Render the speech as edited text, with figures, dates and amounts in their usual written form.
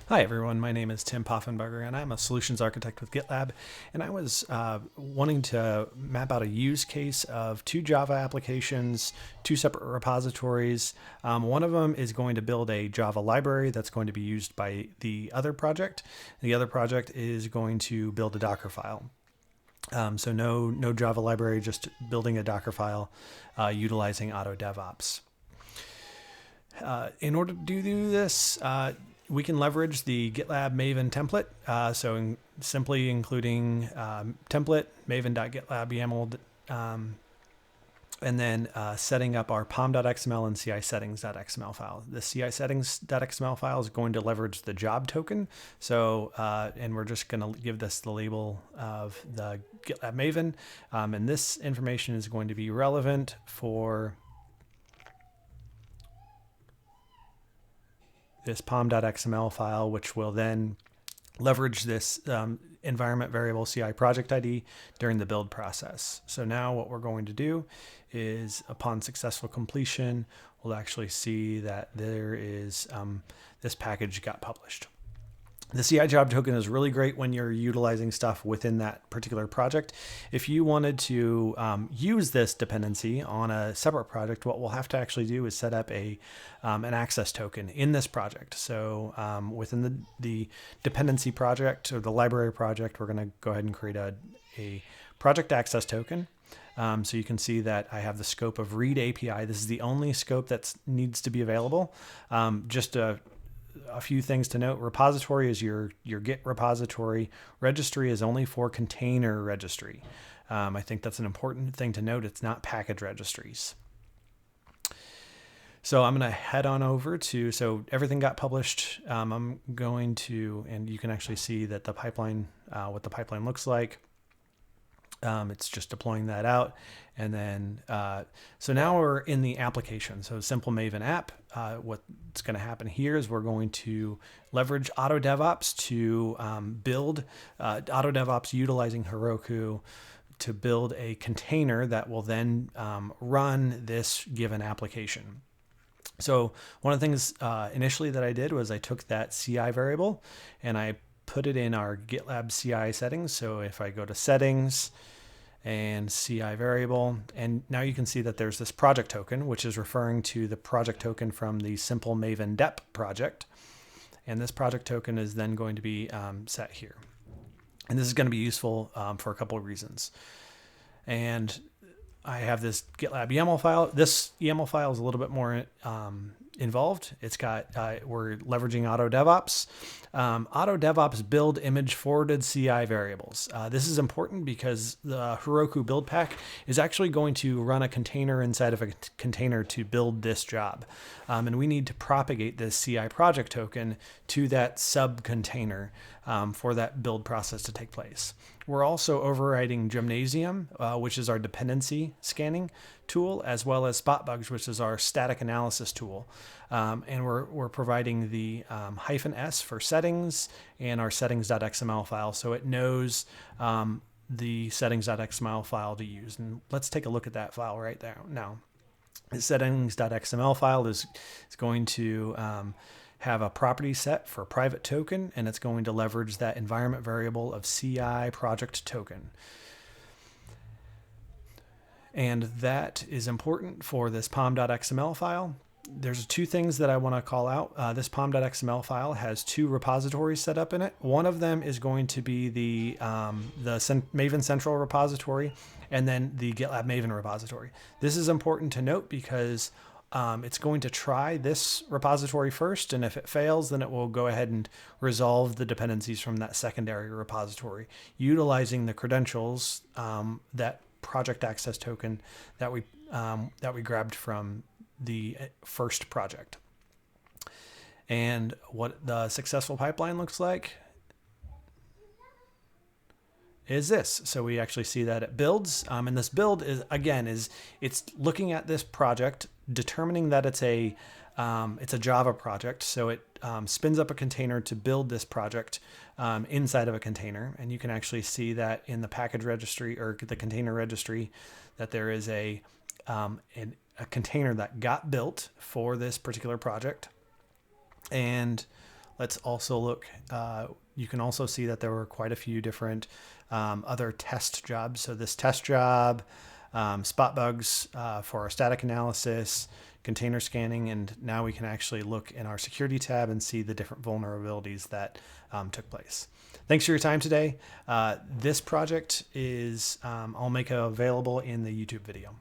Hi everyone, my name is Tim Poffenberger and I'm a solutions architect with GitLab, and I was wanting to map out a use case of two Java applications, two separate repositories. One of them is going to build a Java library that's going to be used by the other project. The other project is going to build a Docker file. So no Java library, just building a Docker file utilizing Auto DevOps. In order to do this, we can leverage the GitLab Maven template. Simply including template maven.gitlab YAML, and then setting up our pom.xml and ci settings.xml file. The ci settings.xml file is going to leverage the job token. And we're just going to give this the label of the GitLab Maven. And this information is going to be relevant for this pom.xml file, which will then leverage this environment variable CI project ID during the build process. So now what we're going to do is, upon successful completion, we'll actually see that there is this package got published. The CI job token is really great when you're utilizing stuff within that particular project. If you wanted to use this dependency on a separate project, what we'll have to actually do is set up an access token in this project. So within the dependency project or the library project, we're going to go ahead and create a project access token. So you can see that I have the scope of read API. This is the only scope that needs to be available. Just a few things to note. Repository is your Git repository. Registry is only for container registry. I think that's an important thing to note. It's not package registries. So I'm going to head on over to, so everything got published. I'm going to, and you can actually see that the pipeline, what the pipeline looks like. It's just deploying that out. And then, so now we're in the application. So simple Maven app. What's going to happen here is we're going to leverage Auto DevOps to build Auto DevOps utilizing Heroku to build a container that will then run this given application. So one of the things initially that I did was I took that CI variable and I put it in our GitLab CI settings. So if I go to settings and CI variable, and now you can see that there's this project token, which is referring to the project token from the simple Maven dep project. And this project token is then going to be set here. And this is going to be useful for a couple of reasons. And I have this GitLab YAML file. This YAML file is a little bit more involved. It's got, we're leveraging Auto DevOps. Auto DevOps build image forwarded CI variables. This is important because the Heroku build pack is actually going to run a container inside of a container to build this job. And we need to propagate this CI project token to that sub container for that build process to take place. We're also overriding Gymnasium, which is our dependency scanning tool, as well as Spotbugs, which is our static analysis tool. And we're providing the -s for settings and our settings.xml file, so it knows the settings.xml file to use. And let's take a look at that file right there now. The settings.xml file is going to have a property set for private token, and it's going to leverage that environment variable of CI project token. And that is important for this pom.xml file. There's two things that I want to call out. This pom.xml file has two repositories set up in it. One of them is going to be the Maven Central repository, and then the GitLab Maven repository. This is important to note because it's going to try this repository first, and if it fails, then it will go ahead and resolve the dependencies from that secondary repository, utilizing the credentials, that project access token that we grabbed from the first project. And what the successful pipeline looks like is this. So we actually see that it builds, and this build is, again, it's looking at this project, determining that it's a Java project. So it spins up a container to build this project inside of a container. And you can actually see that in the package registry or the container registry that there is a container that got built for this particular project. And Let's also look, you can also see that there were quite a few different other test jobs. So this test job, spot bugs for our static analysis, container scanning, and now we can actually look in our security tab and see the different vulnerabilities that took place. Thanks for your time today. This project is, I'll make available in the YouTube video.